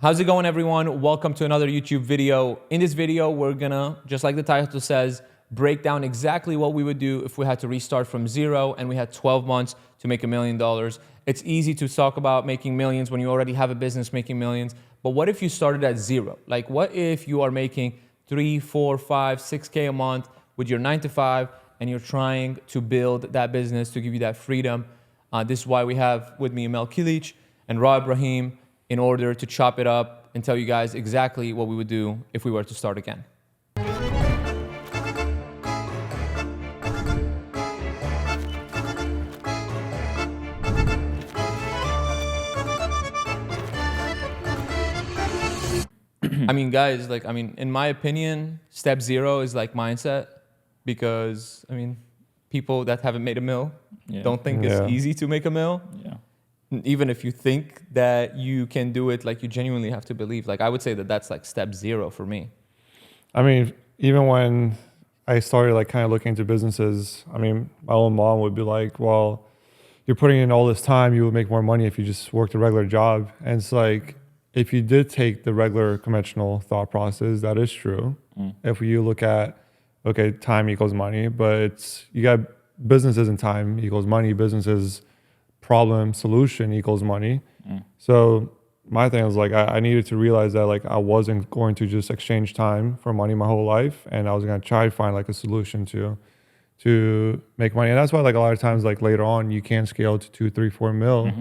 How's it going, everyone? Welcome to another YouTube video. In this video, we're gonna, just like the title says, break down exactly what we would do if we had to restart from zero and we had 12 months to make $1 million. It's easy to talk about making millions when you already have a business making millions, but what if you started at zero? Like, what if you are making 3, 4, 5, 6K a month with your 9 to 5 and you're trying to build that business to give you that freedom? This is why we have with me Emel Kilic and Ra Ibrahim, in order to chop it up and tell you guys exactly what we would do if we were to start again. I mean, guys, in my opinion, step zero is like mindset, because, people that haven't made a mill don't think it's easy to make a mill. Yeah. Even if you think that you can do it, like, you genuinely have to believe. Like, I would say that that's like step zero for me. I mean, even when I started like kind of looking into businesses, I mean, my own mom would be like, well, you're putting in all this time, you would make more money if you just worked a regular job. And it's like, if you did take the regular conventional thought process, that is true. If you look at, okay, time equals money, but it's, you got businesses and time equals money, businesses problem solution equals money. So my thing was like, I needed to realize that like I wasn't going to just exchange time for money my whole life, and I was going to try to find like a solution to make money. And that's why like a lot of times like later on you can scale to 2, 3, 4 mil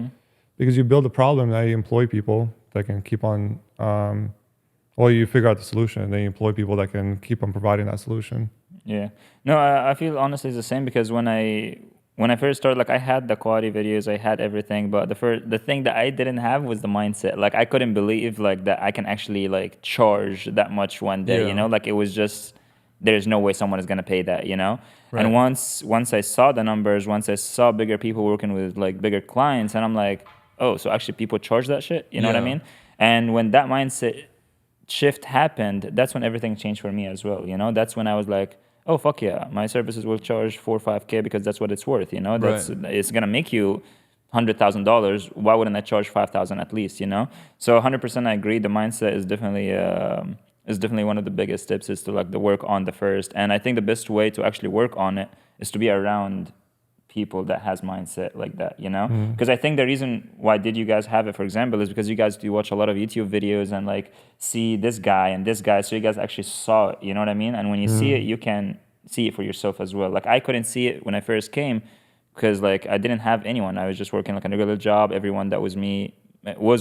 because you build a problem, now you employ people that can keep on well, you figure out the solution and then you employ people that can keep on providing that solution. Yeah. No, I feel honestly it's the same, because when I first started, like, I had the quality videos, I had everything, but the thing that I didn't have was the mindset. Like, I couldn't believe like that I can actually like charge that much one day, you know? Like, it was just, there's no way someone is going to pay that, you know? Right. And once I saw the numbers, once I saw bigger people working with like bigger clients, and I'm like, oh, so actually people charge that shit, you know what I mean? And when that mindset shift happened, that's when everything changed for me as well, you know? That's when I was like, oh, fuck yeah, my services will charge 4 or 5K because that's what it's worth, you know? That's It's gonna make you $100,000. Why wouldn't I charge 5,000 at least, you know? So 100% I agree. The mindset is definitely one of the biggest tips, is to like the work on the first. And I think the best way to actually work on it is to be around people that has mindset like that, you know? Because I think the reason why did you guys have it, for example, is because you guys do watch a lot of YouTube videos and like see this guy and this guy, so you guys actually saw it, you know what I mean? And when you see it, you can see it for yourself as well. Like, I couldn't see it when I first came because like I didn't have anyone. I was just working like a regular job. Everyone that was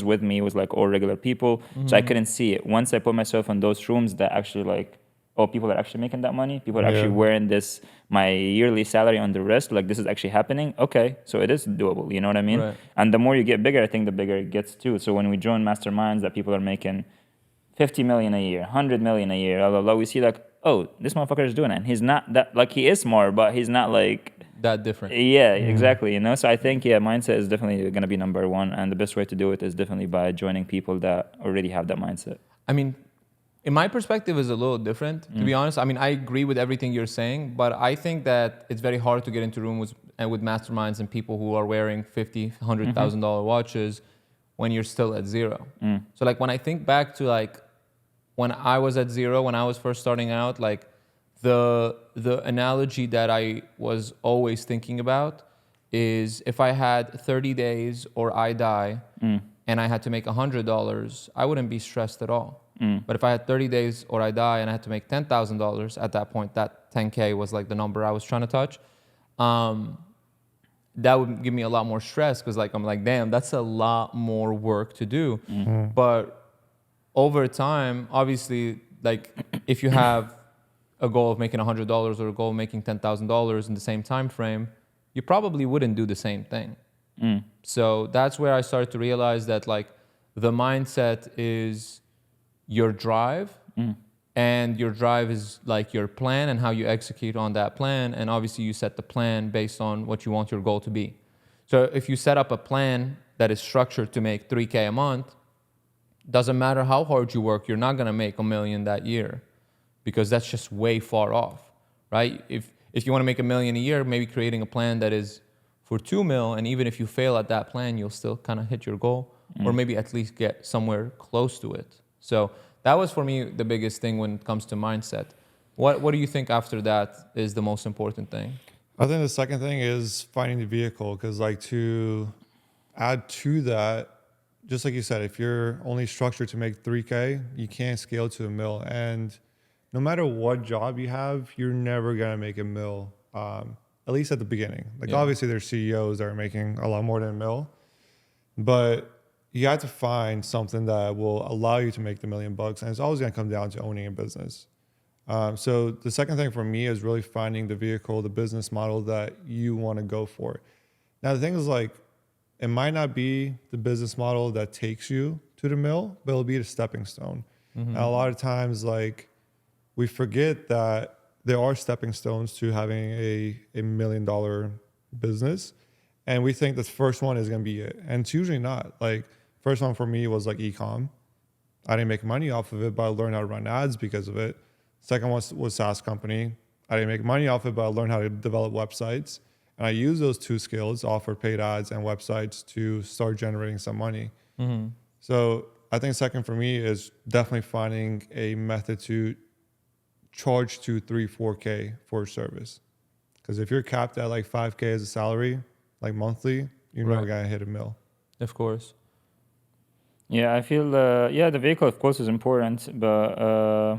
with me was like all regular people. So I couldn't see it. Once I put myself in those rooms that actually like, oh, people are actually making that money, people are actually wearing this, my yearly salary on the wrist, like this is actually happening, okay, so it is doable, you know what I mean? Right. And the more you get bigger, I think the bigger it gets too. So when we join masterminds that people are making 50 million a year, 100 million a year, blah, blah, blah, we see like, oh, this motherfucker is doing it. And he's not that, like, he is smart, but he's not like that different. Yeah, exactly, you know? So I think, mindset is definitely going to be number one. And the best way to do it is definitely by joining people that already have that mindset. I mean, in my perspective is a little different, to be honest. I mean, I agree with everything you're saying, but I think that it's very hard to get into rooms with masterminds and people who are wearing $50,000, $100,000 watches when you're still at zero. So like when I think back to like when I was at zero, when I was first starting out, like the analogy that I was always thinking about is if I had 30 days or I die and I had to make $100, I wouldn't be stressed at all. But if I had 30 days or I die and I had to make $10,000, at that point, that 10K was like the number I was trying to touch. That would give me a lot more stress, because like I'm like, damn, that's a lot more work to do. But over time, obviously, like if you have a goal of making $100 or a goal of making $10,000 in the same time frame, you probably wouldn't do the same thing. So that's where I started to realize that like the mindset is your drive, and your drive is like your plan and how you execute on that plan. And obviously you set the plan based on what you want your goal to be. So if you set up a plan that is structured to make 3K a month, doesn't matter how hard you work, you're not going to make $1 million that year, because that's just way far off, right? If you want to make $1 million a year, maybe creating a plan that is for 2 mil, and even if you fail at that plan, you'll still kind of hit your goal. or maybe at least get somewhere close to it. So that was for me the biggest thing when it comes to mindset. What do you think after that is the most important thing? I think the second thing is finding the vehicle, because like to add to that, just like you said, if you're only structured to make 3K, you can't scale to a mil. And no matter what job you have, you're never gonna make a mil. At least at the beginning. Like Yeah. obviously there's CEOs that are making a lot more than a mil, but you have to find something that will allow you to make the $1 million, and it's always gonna come down to owning a business. So the second thing for me is really finding the vehicle, the business model that you want to go for. Now the thing is, like, it might not be the business model that takes you to the mill, but it'll be the stepping stone. And a lot of times, like, we forget that there are stepping stones to having a $1 million business, and we think the first one is going to be it, and it's usually not. Like, first one for me was like e-com. I didn't make money off of it, but I learned how to run ads because of it. Second one was SaaS company. I didn't make money off it, but I learned how to develop websites. And I used those two skills, offer paid ads and websites, to start generating some money. So I think second for me is definitely finding a method to charge to 3-4K for a service. Because if you're capped at like 5K as a salary, like monthly, you're never gonna hit a mil. Of course. Yeah, I feel the vehicle of course is important, but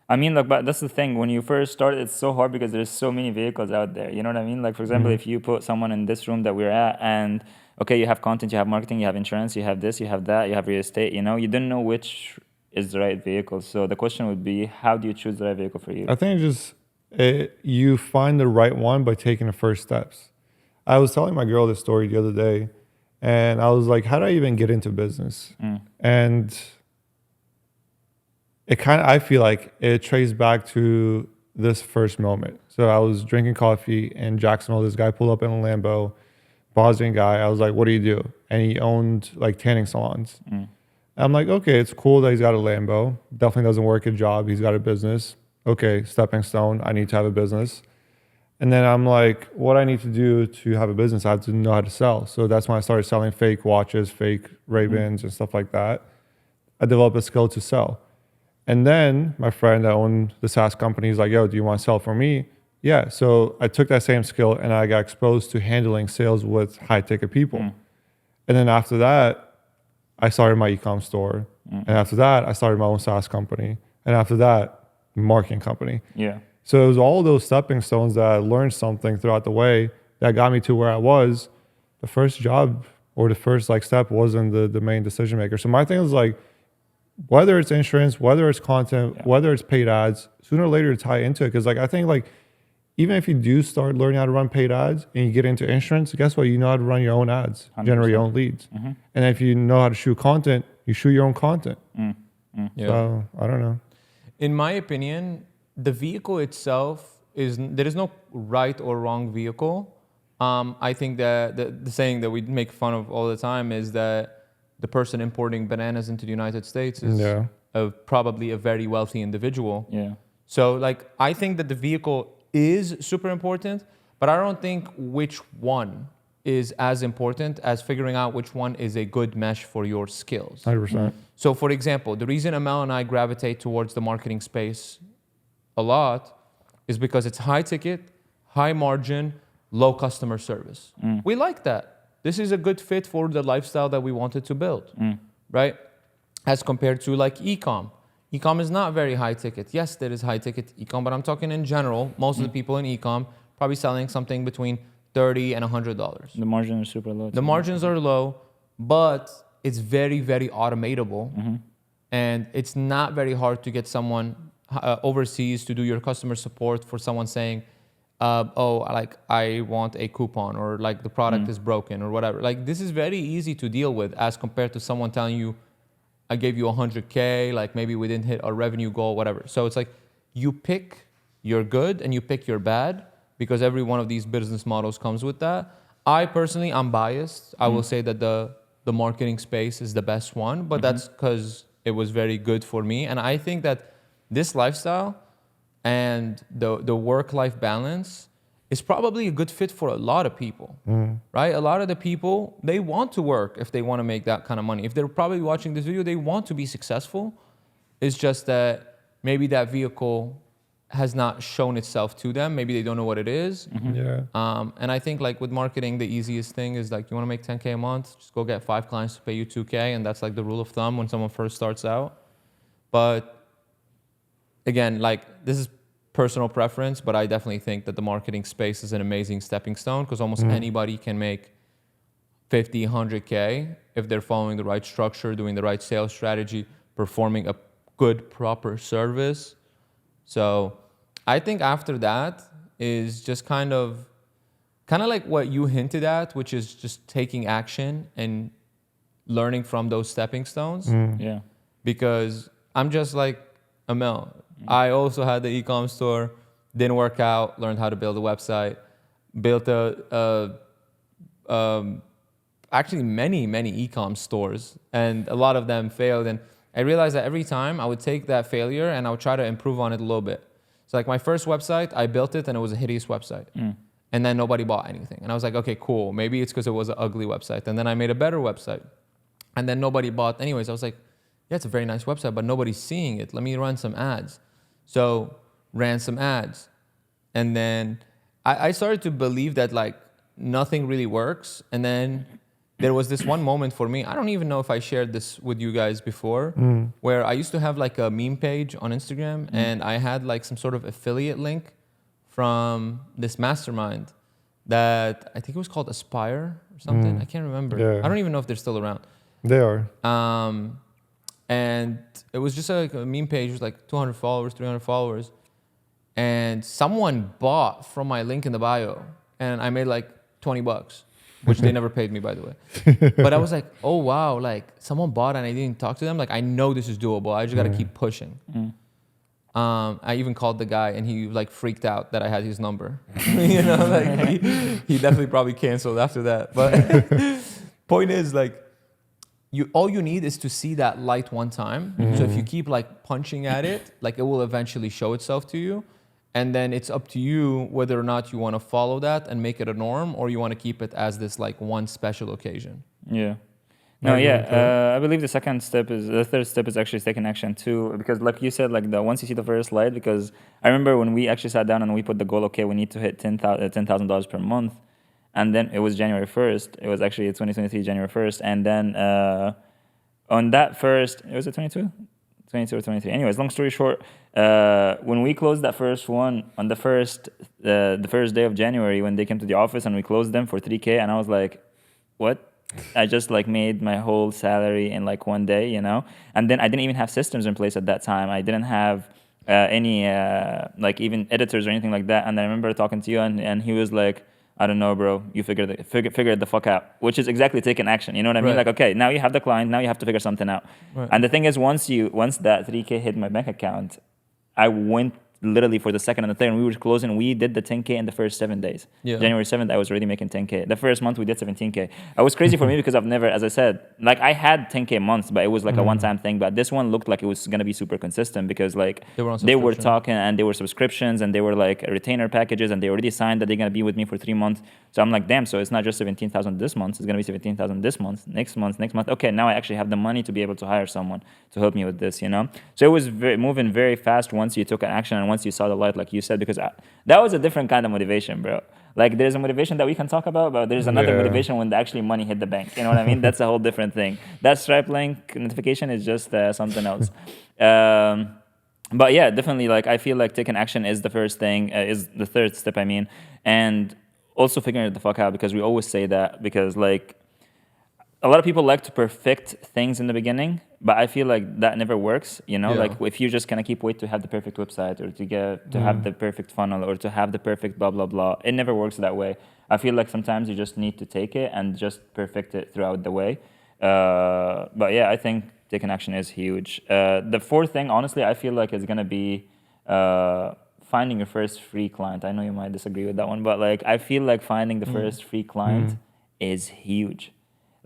I mean, like, but that's the thing. When you first start, it's so hard because there's so many vehicles out there. You know what I mean? Like, for example, if you put someone in this room that we're at, and okay, you have content, you have marketing, you have insurance, you have this, you have that, you have real estate. You know, you don't know which is the right vehicle. So the question would be, how do you choose the right vehicle for you? I think you find the right one by taking the first steps. I was telling my girl this story the other day, and I was like, how do I even get into business? And I feel like it traced back to this first moment. So I was drinking coffee in Jacksonville. This guy pulled up in a Lambo, Bosnian guy. I was like, what do you do? And he owned like tanning salons. I'm like, okay, it's cool that he's got a Lambo. Definitely doesn't work a job. He's got a business. Okay, stepping stone. I need to have a business. And then I'm like, what I need to do to have a business, I have to know how to sell. So that's when I started selling fake watches, fake Ray-Bans and stuff like that. I developed a skill to sell. And then my friend that owned the SaaS company is like, yo, do you want to sell for me? Yeah. So I took that same skill and I got exposed to handling sales with high ticket people. And then after that, I started my e-com store. And after that, I started my own SaaS company. And after that, marketing company. Yeah. So it was all those stepping stones that I learned something throughout the way that got me to where I was. The first job or the first like step wasn't the main decision maker. So my thing is like, whether it's insurance, whether it's content, whether it's paid ads, sooner or later tie into it. Because like I think like even if you do start learning how to run paid ads and you get into insurance, guess what? You know how to run your own ads, 100%. generate your own leads. And if you know how to shoot content, you shoot your own content. Yeah. So I don't know. In my opinion, the vehicle itself there is no right or wrong vehicle. I think that the saying that we make fun of all the time is that the person importing bananas into the United States is probably a very wealthy individual. Yeah. So like, I think that the vehicle is super important, but I don't think which one is as important as figuring out which one is a good mesh for your skills. 100%. So for example, the reason Amel and I gravitate towards the marketing space a lot is because it's high ticket, high margin, low customer service. We like that. This is a good fit for the lifestyle that we wanted to build, right? As compared to like e-com. E-com is not very high ticket. Yes, there is high ticket e-com, but I'm talking in general. Most of the people in e-com probably selling something between $30 and $100. The margins are super low. The margins are low, but it's very, very automatable. And it's not very hard to get someone overseas to do your customer support for someone saying, like I want a coupon, or like the product is broken or whatever. Like this is very easy to deal with as compared to someone telling you, I gave you 100K, like maybe we didn't hit our revenue goal, whatever. So it's like you pick your good and you pick your bad, because every one of these business models comes with that. I personally, I'm biased. I will say that the marketing space is the best one, but that's because it was very good for me. And I think that this lifestyle and the work-life balance is probably a good fit for a lot of people, right? A lot of the people, they want to work if they want to make that kind of money. If they're probably watching this video, they want to be successful. It's just that maybe that vehicle has not shown itself to them. Maybe they don't know what it is. Yeah. And I think like with marketing, the easiest thing is like, you want to make 10K a month, just go get 5 clients to pay you 2K. And that's like the rule of thumb when someone first starts out. But again, like this is personal preference, but I definitely think that the marketing space is an amazing stepping stone because almost anybody can make 50, 100K if they're following the right structure, doing the right sales strategy, performing a good, proper service. So I think after that is just kind of like what you hinted at, which is just taking action and learning from those stepping stones. Yeah. Because I'm just like Amel. I also had the e-com store, didn't work out, learned how to build a website, built actually many e-com stores, and a lot of them failed. And I realized that every time I would take that failure and I would try to improve on it a little bit. So like my first website, I built it and it was a hideous website. And then nobody bought anything. And I was like, okay, cool. Maybe it's because it was an ugly website. And then I made a better website. And then nobody bought anyways. I was like, yeah, it's a very nice website, but nobody's seeing it. Let me run some ads. So ran some ads. And then I started to believe that like nothing really works. And then there was this one moment for me. I don't even know if I shared this with you guys before, where I used to have like a meme page on Instagram and I had like some sort of affiliate link from this mastermind that I think it was called Aspire or something. I can't remember. Yeah. I don't even know if they're still around. They are. And it was just like a meme page with like 200 followers, 300 followers. And someone bought from my link in the bio and I made like $20, which they never paid me, by the way. But I was like, oh, wow, like someone bought and I didn't talk to them. Like, I know this is doable. I just got to keep pushing. I even called the guy and he like freaked out that I had his number. You know, like he definitely probably canceled after that. But point is like, all you need is to see that light one time. So if you keep like punching at it, like it will eventually show itself to you. And then it's up to you whether or not you want to follow that and make it a norm or you want to keep it as this like one special occasion. Yeah. No, I believe the third step is actually taking action too, because like you said, like once you see the first light, because I remember when we actually sat down and we put the goal, okay, we need to hit $10,000 per month. And then it was January 1st. It was actually 2023, January 1st. And then on that first, was it 22? 22 or 23. Anyways, long story short, when we closed that first one on the first day of January, when they came to the office and we closed them for $3K, and I was like, what? I just like made my whole salary in like one day, you know? And then I didn't even have systems in place at that time. I didn't have any like even editors or anything like that. And I remember talking to you and he was like, I don't know, bro. You figure it the fuck out, which is exactly taking action. You know what I mean? Right. Like, okay, now you have the client. Now you have to figure something out. Right. And the thing is, once that 3K hit my bank account, I went literally for the second and the third, and we were closing. We did the 10K in the first 7 days. Yeah. January 7th, I was already making 10K. The first month we did 17K. It was crazy for me because I've never, as I said, like I had 10K months, but it was like a one-time thing. But this one looked like it was gonna be super consistent because like They were on they were subscription. talking and they were subscriptions and they were like retainer packages and they already signed that they're gonna be with me for 3 months. So I'm like, damn. So it's not just 17,000 this month. It's gonna be 17,000 this month, next month. Okay, now I actually have the money to be able to hire someone to help me with this. You know. So it was moving very fast once you took an action and once you saw the light, like you said, because that was a different kind of motivation, bro. Like there's a motivation that we can talk about, but there's another motivation when actually money hit the bank. You know what I mean? That's a whole different thing. That Stripe link notification is just something else. But yeah, definitely. Like I feel like taking action is the first thing, is the third step. I mean, and also figuring it the fuck out, because we always say that because like a lot of people like to perfect things in the beginning, but I feel like that never works. You know, Yeah. like if you just kind of keep wait to have the perfect website or to have the perfect funnel or to have the perfect blah blah blah, it never works that way. I feel like sometimes you just need to take it and just perfect it throughout the way. But yeah, I think taking action is huge. The fourth thing, honestly, I feel like is gonna be finding your first free client. I know you might disagree with that one, but like I feel like finding the first free client is huge.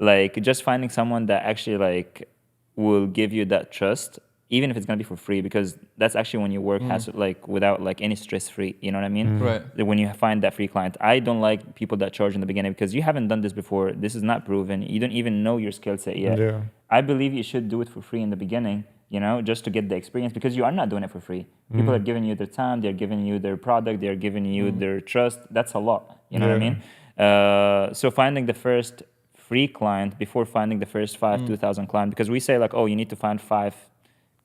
Like just finding someone that actually like will give you that trust even if it's gonna be for free, because that's actually when you work has like without like any stress free. You know what I mean? Right. When you find that free client, I don't like people that charge in the beginning because you haven't done this before. This is not proven. You don't even know your skill set yet. Yeah. I believe you should do it for free in the beginning. You know, just to get the experience, because you are not doing it for free. People are giving you their time, they're giving you their product, they're giving you their trust. That's a lot. You know what I mean? So finding the first free client before finding the first 2,000 clients, because we say like, oh, you need to find 5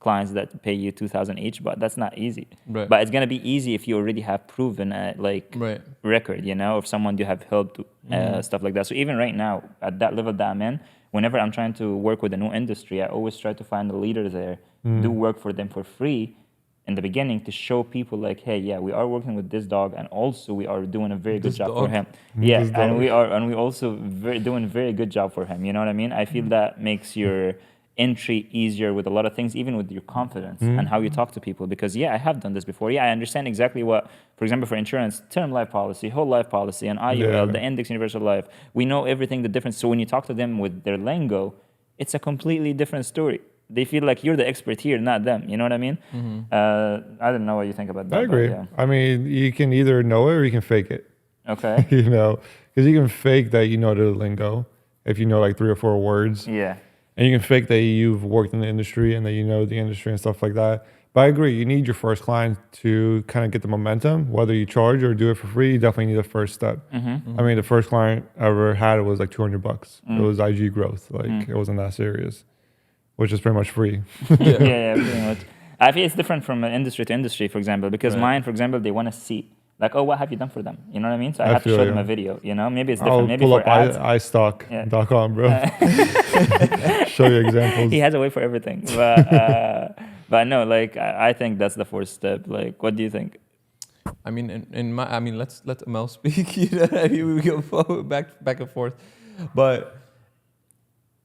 clients that pay you 2,000 each, but that's not easy. Right. But it's gonna be easy if you already have proven like Right. record, you know, of someone you have helped, stuff like that. So even right now at that level that I'm in, whenever I'm trying to work with a new industry, I always try to find a leader there, do work for them for free in the beginning to show people like, hey, yeah, we are working with this dog, and also we are doing a very good This job for dog. him. Yeah, This and dog. we also doing a very good job for him. You know what I mean? I feel that makes your entry easier with a lot of things, even with your confidence and how you talk to people. Because yeah, I have done this before. Yeah, I understand exactly what, for example, for insurance, term life policy, whole life policy, and IUL, Yeah. the index universal life. We know everything, the difference. So when you talk to them with their lingo, it's a completely different story. They feel like you're the expert here, not them. You know what I mean? I don't know what you think about that. I agree. But yeah. I mean, you can either know it or you can fake it. Okay. You know, because you can fake that you know the lingo if you know like 3 or 4 words, Yeah. and you can fake that you've worked in the industry and that you know the industry and stuff like that. But I agree, you need your first client to kind of get the momentum. Whether you charge or do it for free, you definitely need the first step. I mean, the first client I ever had was like $200. It was IG growth, like it wasn't that serious, which is pretty much free. Yeah, pretty much. I feel it's different from industry to industry, for example, because Right. mine, for example, they want to see, like, oh, what have you done for them? You know what I mean? So I I have to feel show them you. a video, you know? Maybe it's different. I'll Maybe pull for up ads. iStock.com, bro. Show you examples. He has a way for everything. But no, like, I think that's the first step. Like, what do you think? I mean, let's let Amel speak. You know, I mean, we go forward, back and forth, but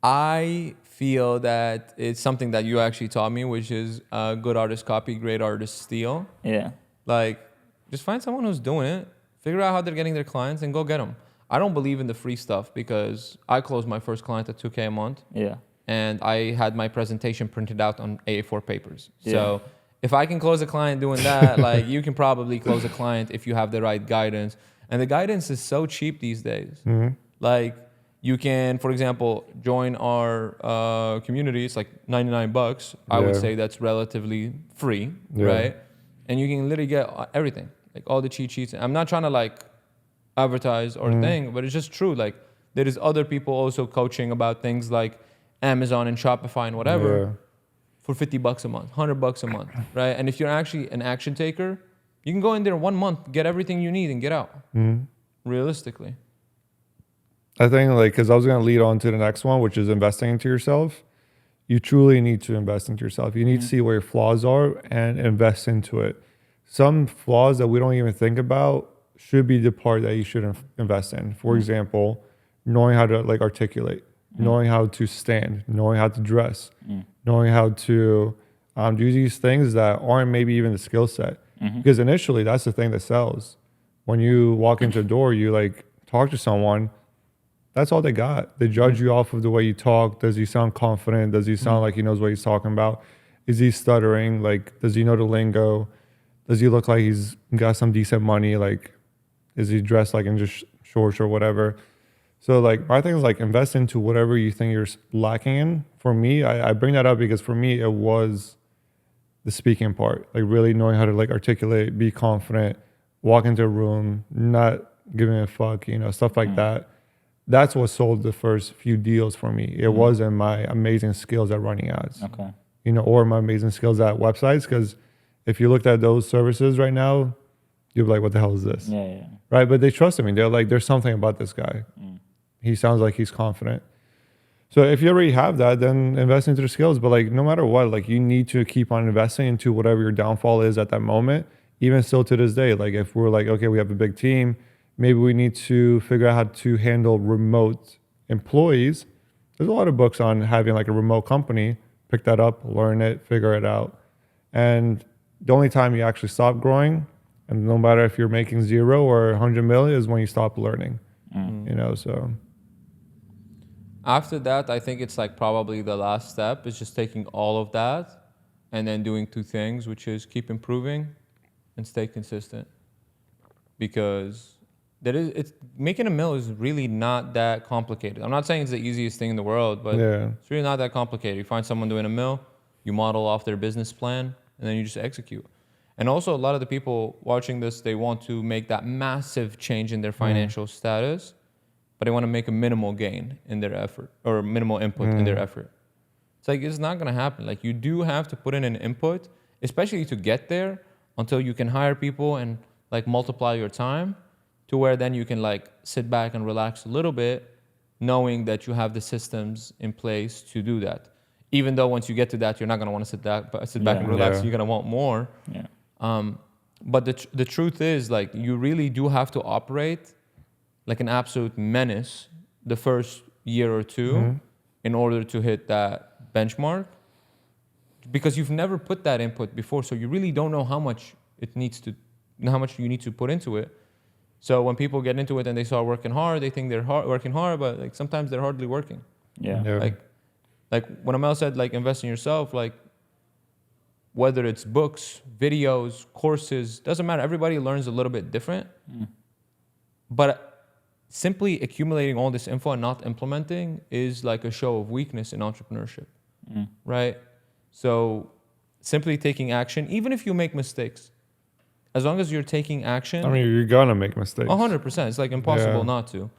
I feel that it's something that you actually taught me, which is good artists copy, great artists steal. Yeah. Like, just find someone who's doing it, figure out how they're getting their clients, and go get them. I don't believe in the free stuff because I closed my first client at $2K a month, Yeah. and I had my presentation printed out on A4 papers. Yeah. So if I can close a client doing that, like you can probably close a client if you have the right guidance. And the guidance is so cheap these days. Like you can, for example, join our community. It's like $99. I would Yeah. say that's relatively free, Yeah. right? And you can literally get everything, like all the cheat sheets. I'm not trying to like advertise or thing, but it's just true. Like there is other people also coaching about things like Amazon and Shopify and whatever Yeah. for $50 a month, $100 a month, right? And if you're actually an action taker, you can go in there 1 month, get everything you need, and get out. Realistically, I think like, because I was going to lead on to the next one, which is investing into yourself. You truly need to invest into yourself. You need to see where your flaws are and invest into it. Some flaws that we don't even think about should be the part that you should invest in. For example, knowing how to like articulate, knowing how to stand, knowing how to dress, knowing how to do these things that aren't maybe even the skill set. Because initially, that's the thing that sells. When you walk into a door, you like talk to someone. That's all they got. They judge you off of the way you talk. Does he sound confident? Does he sound like he knows what he's talking about? Is he stuttering? Like, does he know the lingo? Does he look like he's got some decent money? Like, is he dressed like in just shorts or whatever? So like, my thing is like invest into whatever you think you're lacking in. For me, I bring that up because for me, it was the speaking part, like really knowing how to like articulate, be confident, walk into a room, not giving a fuck, you know, stuff like that. That's what sold the first few deals for me. It wasn't my amazing skills at running ads, Okay. you know, or my amazing skills at websites. Because if you looked at those services right now, you'd be like, what the hell is this? Yeah. Right? But they trusted me. They're like, there's something about this guy. He sounds like he's confident. So if you already have that, then invest into the skills. But like, no matter what, like you need to keep on investing into whatever your downfall is at that moment. Even still to this day, like if we're like, okay, we have a big team, maybe we need to figure out how to handle remote employees. There's a lot of books on having like a remote company. Pick that up, learn it, figure it out. And the only time you actually stop growing, and no matter if you're making 0 or 100 million, is when you stop learning. You know, so after that, I think it's like probably the last step is just taking all of that and then doing two things, which is keep improving and stay consistent. Because it's making a mill is really not that complicated. I'm not saying it's the easiest thing in the world, but it's really not that complicated. You find someone doing a mill, you model off their business plan, and then you just execute. And also, a lot of the people watching this, they want to make that massive change in their financial status, but they want to make a minimal gain in their effort or minimal input in their effort. It's like, it's not going to happen. Like, you do have to put in an input, especially to get there, until you can hire people and like multiply your time to where then you can like sit back and relax a little bit, knowing that you have the systems in place to do that. Even though once you get to that, you're not going to want to sit back and relax. You're going to want more. Yeah. But the truth is, like, you really do have to operate like an absolute menace the first year or two in order to hit that benchmark, because you've never put that input before, so you really don't know how much you need to put into it. So when people get into it and they start working hard, they think they're working hard, but like sometimes they're hardly working. Yeah. Like when Amel said, like, invest in yourself, like, whether it's books, videos, courses, doesn't matter. Everybody learns a little bit different. But simply accumulating all this info and not implementing is like a show of weakness in entrepreneurship, right? So simply taking action, even if you make mistakes, as long as you're taking action. I mean, you're gonna make mistakes. 100%. It's like impossible not to.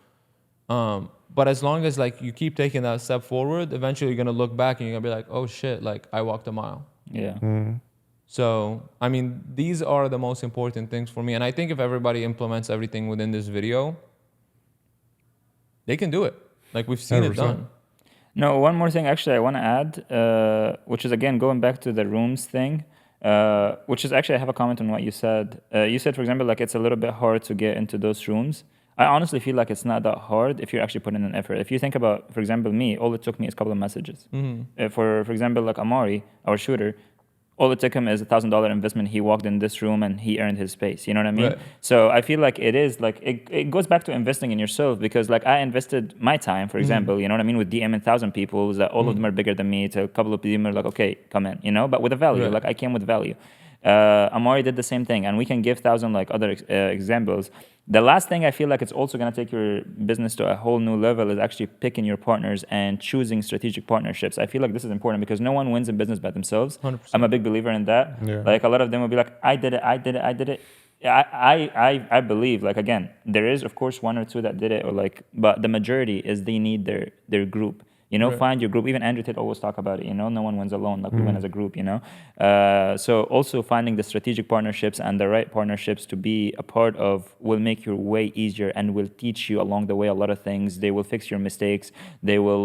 But as long as like you keep taking that step forward, eventually you're gonna look back and you're gonna be like, oh shit, like I walked a mile. Yeah. So, I mean, these are the most important things for me. And I think if everybody implements everything within this video, they can do it. Like, we've seen 100%. it done. No, one more thing actually I want to add, which is again going back to the rooms thing, which is actually I have a comment on what you said. You said, for example, like it's a little bit hard to get into those rooms. I honestly feel like it's not that hard if you're actually putting in effort. If you think about, for example, me, all it took me is a couple of messages. For example, like Amari, our shooter, all it took him is $1,000 investment. He walked in this room and he earned his space. You know what I mean? Right. So I feel like it is like, it goes back to investing in yourself, because like I invested my time, for example, you know what I mean? With DMing 1,000 people, that all of them are bigger than me. To a couple of them are like, okay, come in, you know, but with a value, Right. like I came with value. Amari did the same thing, and we can give 1,000 like other examples. The last thing I feel like it's also going to take your business to a whole new level is actually picking your partners and choosing strategic partnerships. I feel like this is important because no one wins in business by themselves. 100%. I'm a big believer in that. Yeah. Like a lot of them will be like, I did it. I believe, like, again, there is of course one or two that did it, or like, but the majority is they need their group. You know, Right. find your group. Even Andrew Tate always talk about it. You know, no one wins alone. Like we win as a group. You know, so also finding the strategic partnerships and the right partnerships to be a part of will make your way easier and will teach you along the way a lot of things. They will fix your mistakes. They will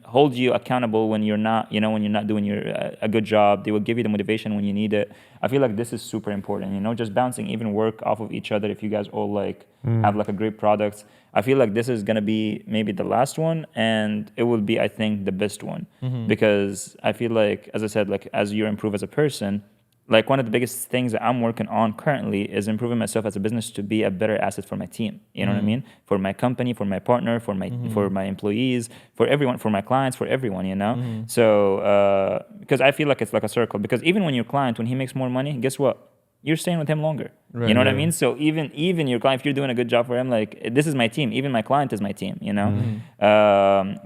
hold you accountable when you're not. You know, when you're not doing a good job. They will give you the motivation when you need it. I feel like this is super important. You know, just bouncing even work off of each other. If you guys all like have like a great product. I feel like this is going to be maybe the last one, and it will be, I think, the best one. Because I feel like, as I said, like as you improve as a person, like one of the biggest things that I'm working on currently is improving myself as a business to be a better asset for my team. You know what I mean? For my company, for my partner, for my employees, for everyone, for my clients, for everyone, you know? So, because I feel like it's like a circle. Because even when your client, when he makes more money, guess what? You're staying with him longer. Right, you know what I right. mean? So even your client, if you're doing a good job for him, like this is my team. Even my client is my team. You know.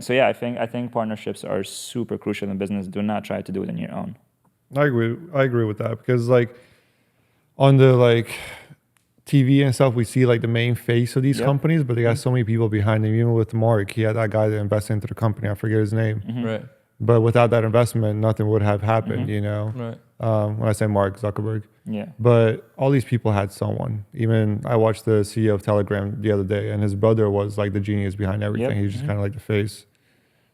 So yeah, I think partnerships are super crucial in business. Do not try to do it on your own. I agree with that, because like on the like TV and stuff, we see like the main face of these Yep. companies, but they got so many people behind them. Even with Mark, he had that guy that invested into the company. I forget his name. Right. But without that investment, nothing would have happened, you know. Right. When I say Mark Zuckerberg. Yeah. But all these people had someone. Even I watched the CEO of Telegram the other day, and his brother was like the genius behind everything. Yep. He's just kind of like the face.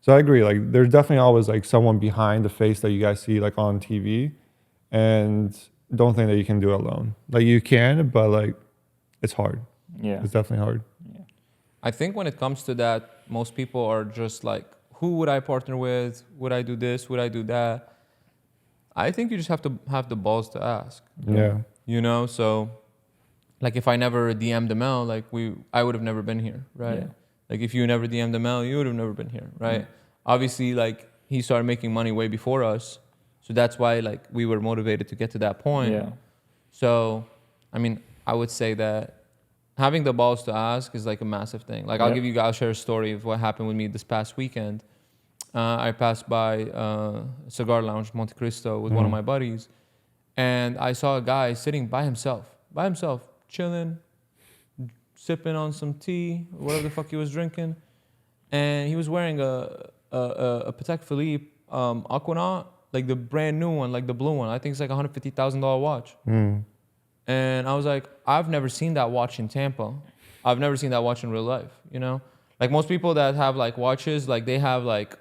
So I agree. Like, there's definitely always like someone behind the face that you guys see like on TV, and don't think that you can do it alone. Like, you can, but like it's hard. Yeah. It's definitely hard. I think when it comes to that, most people are just like, who would I partner with? Would I do this? Would I do that? I think you just have to have the balls to ask. Yeah. You know, so like if I never DM'd Amel, like I would have never been here, right? Yeah. Like if you never DM'd Amel, you would have never been here, right? Obviously, like he started making money way before us, So that's why like we were motivated to get to that point. Yeah. So, I mean, I would say that having the balls to ask is like a massive thing. Like I'll share a story of what happened with me this past weekend. I passed by Cigar Lounge Monte Cristo with one of my buddies, and I saw a guy sitting by himself, chilling, sipping on some tea, whatever the fuck he was drinking, and he was wearing a Patek Philippe Aquanaut, like the brand new one, like the blue one. I think it's like $150,000 watch. And I was like, I've never seen that watch in Tampa. I've never seen that watch in real life, you know? Like most people that have like watches, like they have like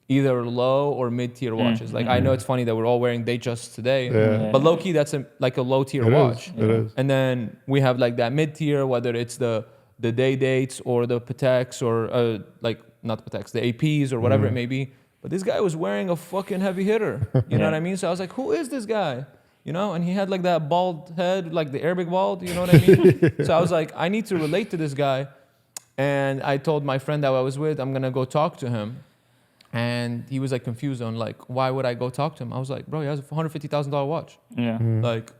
either low or mid-tier watches. Like I know it's funny that we're all wearing Datejust today, but low-key that's like a low-tier watch. It is. And then we have like that mid-tier, whether it's the day dates or the Pateks or like not the Pateks, the APs or whatever it may be. But this guy was wearing a fucking heavy hitter. You know what I mean? So I was like, who is this guy? You know, and he had like that bald head, like the Arabic bald, you know what I mean? So I was like, I need to relate to this guy. And I told my friend that I was with, I'm gonna go talk to him. And he was like confused on like, why would I go talk to him? I was like, bro, he has a $150,000 watch. Yeah. Like,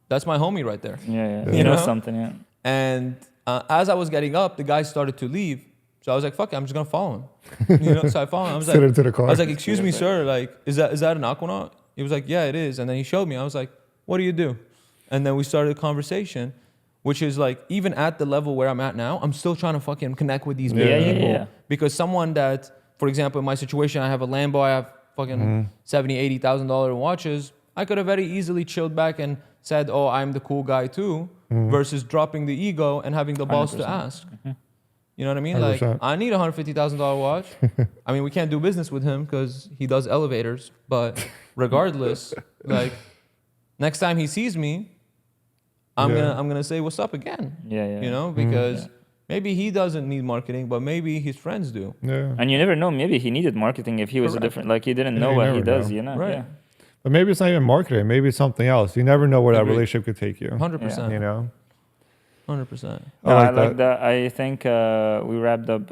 that's my homie right there. Yeah. You know? Something, yeah. And as I was getting up, the guy started to leave. So I was like, fuck it, I'm just gonna follow him. You know, so I followed him. I was Sit into the car. I was like, excuse me, sir, like, is that an Aquanaut? He was like, yeah, it is. And then he showed me. I was like, what do you do? And then we started a conversation, which is like, even at the level where I'm at now, I'm still trying to fucking connect with these big people. Yeah. Because someone that, for example, in my situation, I have a Lambo, I have fucking $70,000, $80,000 watches. I could have very easily chilled back and said, oh, I'm the cool guy too, versus dropping the ego and having the balls to ask. You know what I mean? 100%. Like, I need a $150,000 watch. I mean, we can't do business with him because he does elevators. But regardless, like, next time he sees me, I'm gonna say what's up again. Yeah. You know, because maybe he doesn't need marketing, but maybe his friends do. Yeah. And you never know. Maybe he needed marketing if he was a different, like he didn't know you what he never does, know. you know? Right. Yeah. But maybe it's not even marketing. Maybe it's something else. You never know where that Agreed. relationship could take you. 100%. You know? 100%. No, I like that. I think we wrapped up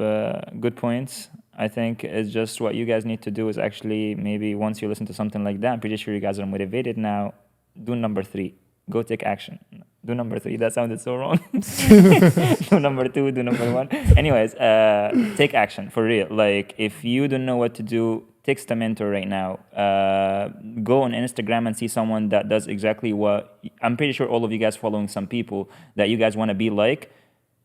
good points. I think it's just what you guys need to do is actually maybe once you listen to something like that, I'm pretty sure you guys are motivated now. Do number 3. Go take action. Do number 3. That sounded so wrong. Do number 2. Do number 1. Anyways, take action for real. Like if you don't know what to do, text a mentor right now. Go on Instagram and see someone that does exactly what I'm pretty sure all of you guys following some people that you guys want to be like.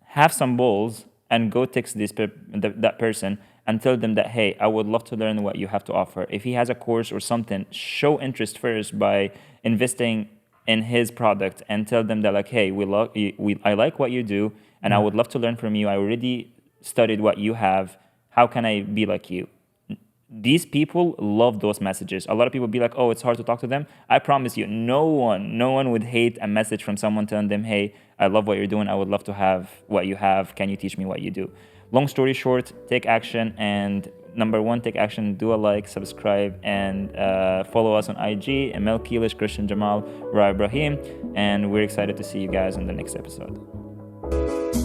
Have some balls and go text that person and tell them that, hey, I would love to learn what you have to offer. If he has a course or something, show interest first by investing in his product and tell them that like, hey, I like what you do and I would love to learn from you. I already studied what you have. How can I be like you? These people love those messages. A lot of people be like, oh, it's hard to talk to them. I promise you, no one would hate a message from someone telling them, hey, I love what you're doing. I would love to have what you have. Can you teach me what you do? Long story short, take action. And number 1, take action. Do a like, subscribe, and follow us on IG, Emel Keelish, Christian Jamal, Ra Ibrahim. And we're excited to see you guys in the next episode.